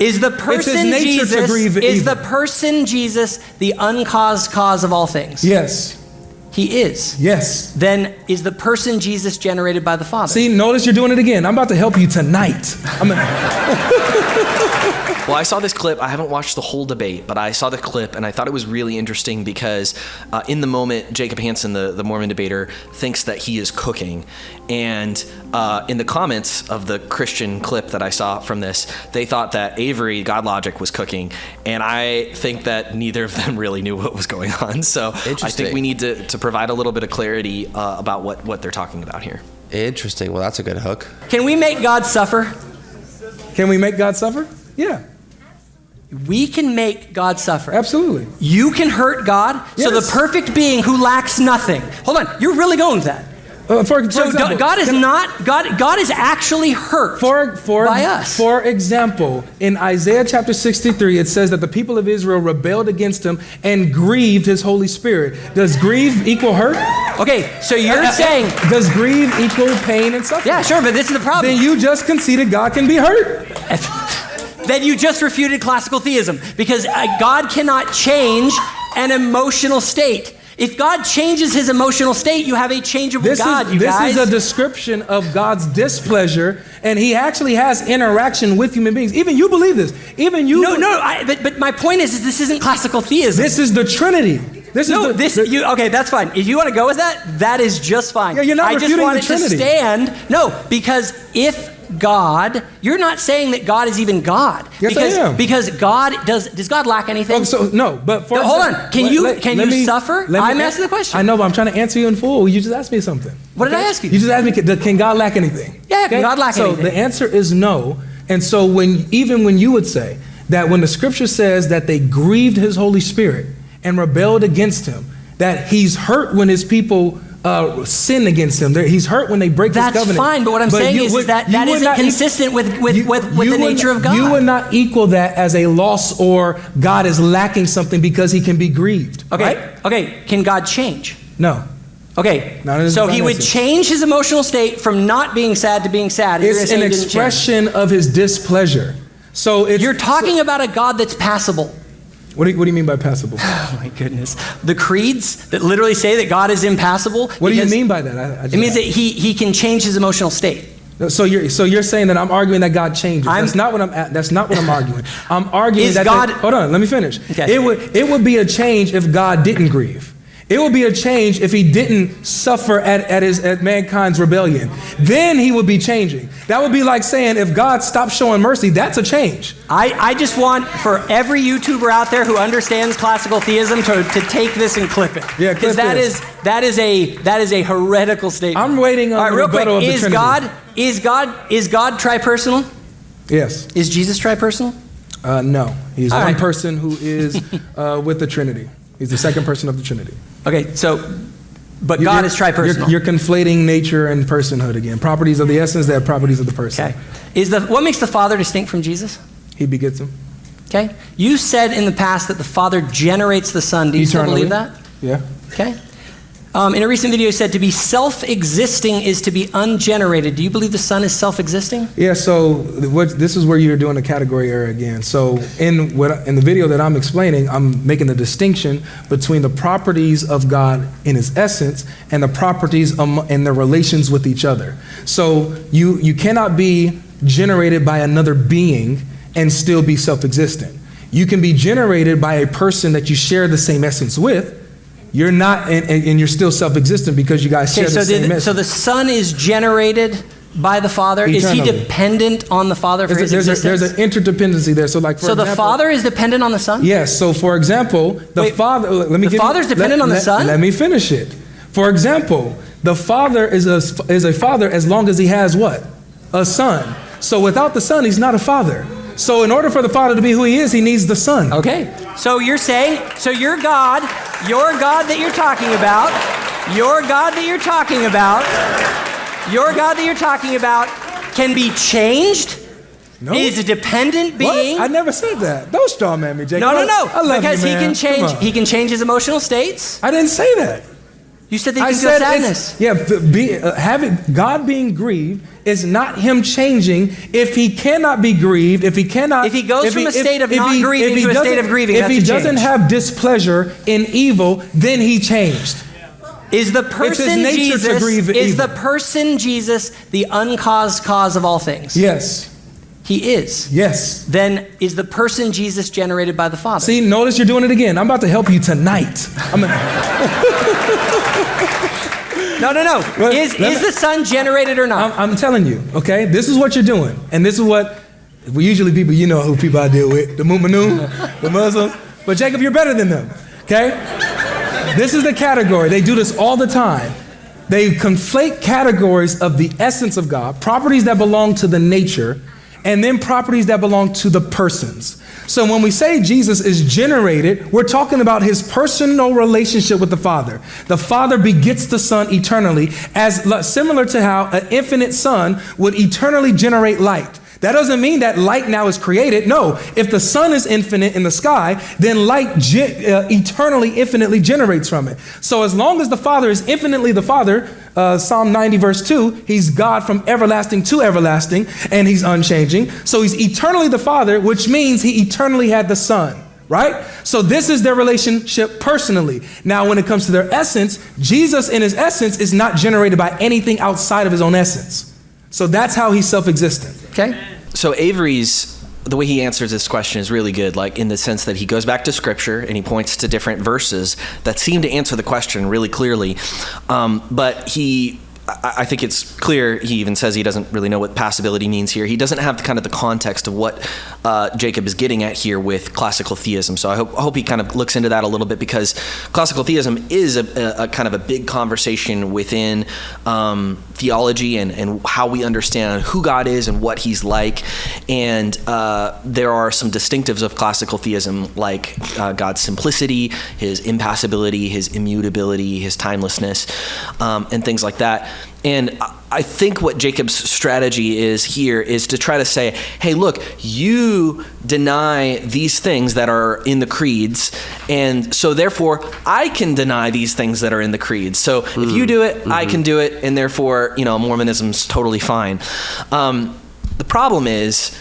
Is the person Jesus the uncaused cause of all things? Yes. He is. Yes. Then is the person Jesus generated by the Father? See, notice you're doing it again. I'm about to help you tonight. Well, I saw this clip. I haven't watched the whole debate, but I saw the clip and I thought it was really interesting because in the moment, Jacob Hansen, the Mormon debater, thinks that he is cooking. And in the comments of the Christian clip that I saw from this, they thought that Avery, God Logic, was cooking. And I think that neither of them really knew what was going on. So I think we need to provide a little bit of clarity about what they're talking about here. Interesting. Well, that's a good hook. Can we make God suffer? Can we make God suffer? Yeah. We can make God suffer. Absolutely. You can hurt God. Yes. So the perfect being who lacks nothing. Hold on, you're really going with that. For example, God is God is actually hurt by us. For example, in Isaiah chapter 63, it says that the people of Israel rebelled against him and grieved his Holy Spirit. Does grieve equal hurt? Okay, so you're saying... Does grieve equal pain and suffering? Yeah, sure, but this is the problem. Then you just conceded God can be hurt. Then you just refuted classical theism, because God cannot change an emotional state. If God changes his emotional state, you have a changeable God, you guys. This is a description of God's displeasure, and he actually has interaction with human beings. Even you believe this. Even you... But my point is this isn't classical theism. This is the Trinity. Okay, that's fine. If you want to go with that, that is just fine. Yeah, you're not refuting the Trinity. Because if God, you're not saying that God is even God. Yes, I am. Because God, does God lack anything? Hold on. Can you suffer? I'm asking the question. I know, but I'm trying to answer you in full. You just asked me something. What did I ask you? You just asked me, can God lack anything? Yeah, can God lack anything? So the answer is no. And so even when you would say that when the scripture says that they grieved his Holy Spirit and rebelled against him, that he's hurt when his people sin against him. He's hurt when they break his covenant. That's fine, but what I'm saying is that isn't consistent with the nature of God. You would not equal that as a loss or God is lacking something because he can be grieved. Okay, right? Okay. Can God change? No. Okay, so he would change his emotional state from not being sad to being sad. It's an expression of his displeasure. So you're talking about a God that's passible. What do you mean by passible? Oh my goodness. The creeds that literally say that God is impassible. What do you mean by that? It means that he can change his emotional state. So you're saying that I'm arguing that God changes. That's not what I'm arguing. I'm arguing that God... Hold on, let me finish. Okay. It would be a change if God didn't grieve. It would be a change if he didn't suffer at mankind's rebellion. Then he would be changing. That would be like saying if God stopped showing mercy, that's a change. I just want for every YouTuber out there who understands classical theism to take this and clip it. Yeah, clip this. That is a heretical statement. I'm waiting on the rebuttal of the Trinity. Is God tripersonal? Yes. Is Jesus tripersonal? No. He's one person who is with the Trinity. He's the second person of the Trinity. Okay, but God is tripersonal. You're conflating nature and personhood again. Properties of the essence, they have properties of the person. Okay. What makes the Father distinct from Jesus? He begets him. Okay. You said in the past that the Father generates the Son. Do you still believe that? Yeah. Okay. In a recent video, you said to be self-existing is to be ungenerated. Do you believe the Son is self-existing? Yeah, so this is where you're doing the category error again. So in the video that I'm explaining, I'm making a distinction between the properties of God in his essence and the properties and their relations with each other. So you cannot be generated by another being and still be self-existent. You can be generated by a person that you share the same essence with. You're not, and you're still self-existent because you guys share the same essence. So the Son is generated by the Father. Eternally. Is he dependent on the Father for his existence? There's an interdependency there. So the Father is dependent on the Son? Yes. So for example, the Father. The Father's dependent on the Son? Let me finish it. For example, the Father is a father as long as he has what? A Son. So without the Son, he's not a father. So in order for the Father to be who he is, he needs the Son. Okay. So you're saying, your God that you're talking about, can be changed? No. He's a dependent being. What? I never said that. Don't straw man me, Jacob. No. I love Because you, man. he can change his emotional states. I didn't say that. You said that you feel sadness. God being grieved is not him changing. If he cannot be grieved, if he goes from a state of not grieving to a state of grieving, if he doesn't have displeasure in evil, then he changed. Is the person Jesus the uncaused cause of all things? Yes. He is. Yes. Then is the person Jesus generated by the Father? See, notice you're doing it again. I'm about to help you tonight. No. Is the Son generated or not? I'm telling you, okay? This is what you're doing. And this is what, usually people, you know who people I deal with, the Mu'minun, the Muslims. But Jacob, you're better than them, okay? This is the category. They do this all the time. They conflate categories of the essence of God, properties that belong to the nature, and then properties that belong to the persons. So when we say Jesus is generated, we're talking about his personal relationship with the Father. The Father begets the Son eternally, similar to how an infinite Son would eternally generate light. That doesn't mean that light now is created. No, if the sun is infinite in the sky, then light eternally, infinitely generates from it. So as long as the Father is infinitely the Father, Psalm 90 verse 2, he's God from everlasting to everlasting, and he's unchanging. So he's eternally the Father, which means he eternally had the Son. Right? So this is their relationship personally. Now, when it comes to their essence, Jesus in his essence is not generated by anything outside of his own essence. So that's how he's self-existent. Okay. So Avery's, the way he answers this question is really good, like in the sense that he goes back to scripture and he points to different verses that seem to answer the question really clearly. But I think it's clear, he even says he doesn't really know what passibility means here. He doesn't have kind of the context of what Jacob is getting at here with classical theism. So I hope he kind of looks into that a little bit, because classical theism is a kind of a big conversation within theology and how we understand who God is and what he's like. And there are some distinctives of classical theism, like God's simplicity, his impassibility, his immutability, his timelessness, and things like that. And I think what Jacob's strategy is here is to try to say, hey, look, you deny these things that are in the creeds, and so therefore I can deny these things that are in the creeds. So if you do it, I can do it, and therefore, Mormonism's totally fine. The problem is,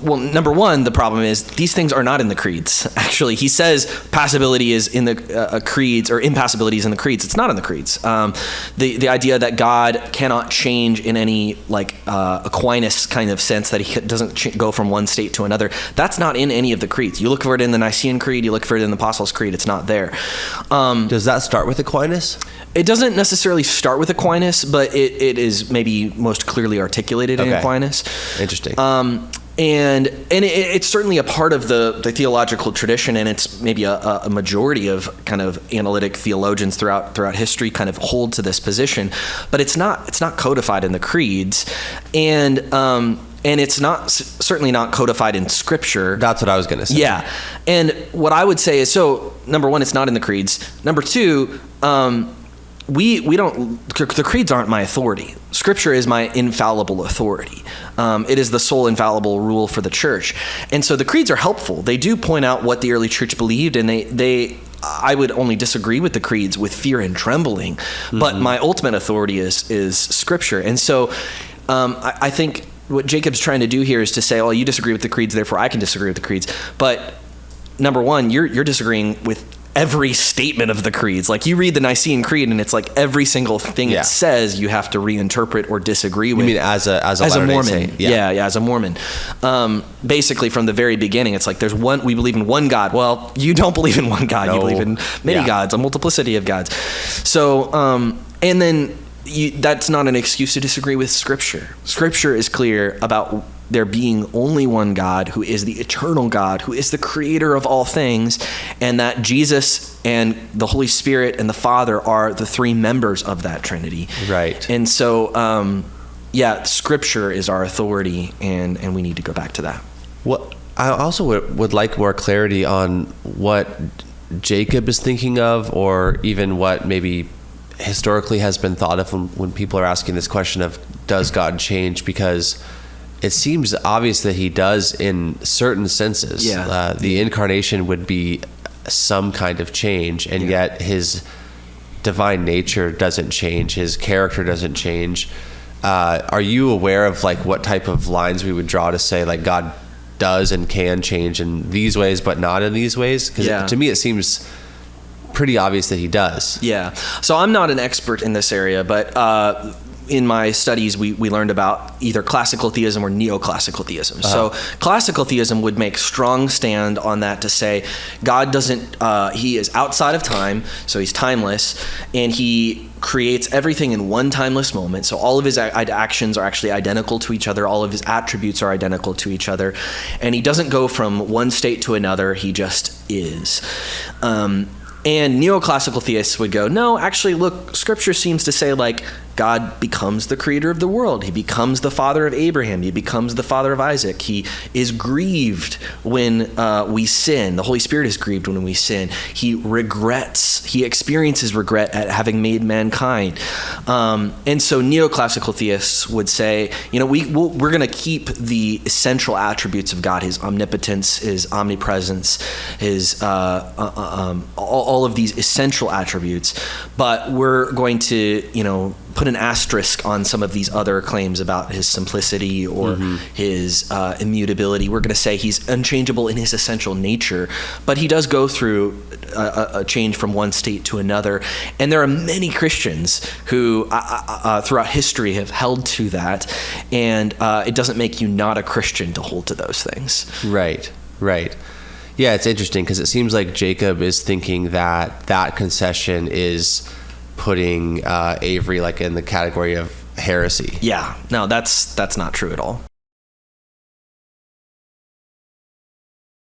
well, number one, the problem is these things are not in the creeds. Actually, he says passibility is in the creeds, or impassibility is in the creeds. It's not in the creeds. The idea that God cannot change in any Aquinas kind of sense, that he doesn't go from one state to another, that's not in any of the creeds. You look for it in the Nicene Creed, you look for it in the Apostles' Creed, it's not there. Does that start with Aquinas? It doesn't necessarily start with Aquinas, but it is maybe most clearly articulated in Aquinas. Interesting. And it's certainly a part of the theological tradition, and it's maybe a majority of kind of analytic theologians throughout history kind of hold to this position, but it's not codified in the creeds, and it's certainly not codified in Scripture. That's what I was going to say. Yeah, and what I would say is, so number one, it's not in the creeds. Number two, we don't, the creeds aren't my authority. Scripture is my infallible authority. It is the sole infallible rule for the church. And so the creeds are helpful. They do point out what the early church believed, and I would only disagree with the creeds with fear and trembling, but my ultimate authority is Scripture. And so I think what Jacob's trying to do here is to say, oh, you disagree with the creeds, therefore I can disagree with the creeds. But number one, you're disagreeing with every statement of the creeds. Like, you read the Nicene Creed, and it's like every single thing it says you have to reinterpret or disagree with. You mean as a Mormon? Saint? Yeah, as a Mormon. Basically, from the very beginning, it's like we believe in one God. Well, you don't believe in one God. No. You believe in many gods, a multiplicity of gods. So, and then that's not an excuse to disagree with Scripture. Scripture is clear about there being only one God, who is the eternal God, who is the creator of all things, and that Jesus and the Holy Spirit and the Father are the three members of that Trinity. Right. And so, Scripture is our authority, and we need to go back to that. Well, I also would like more clarity on what Jacob is thinking of, or even what maybe historically has been thought of when people are asking this question of, does God change? Because it seems obvious that he does in certain senses. Yeah. The incarnation would be some kind of change, and yet his divine nature doesn't change, his character doesn't change. Are you aware of like what type of lines we would draw to say like God does and can change in these ways but not in these ways? Because to me it seems pretty obvious that he does. Yeah. So I'm not an expert in this area, but in my studies, we learned about either classical theism or neoclassical theism. So classical theism would make strong stand on that to say God doesn't, he is outside of time, so he's timeless, and he creates everything in one timeless moment. So all of his actions are actually identical to each other. All of his attributes are identical to each other. And he doesn't go from one state to another. He just is. And neoclassical theists would go, no, actually, look, Scripture seems to say, like, God becomes the creator of the world. He becomes the father of Abraham. He becomes the father of Isaac. He is grieved when we sin. The Holy Spirit is grieved when we sin. He regrets. He experiences regret at having made mankind. And so neoclassical theists would say, you know, we're going to keep the essential attributes of God, his omnipotence, his omnipresence, his all of these essential attributes, but we're going to, you know, put an asterisk on some of these other claims about his simplicity or his immutability. We're going to say he's unchangeable in his essential nature, but he does go through a change from one state to another. And there are many Christians who throughout history have held to that, and it doesn't make you not a Christian to hold to those things. Right. Yeah, it's interesting because it seems like Jacob is thinking that concession is putting Avery like in the category of heresy. Yeah, no, that's not true at all.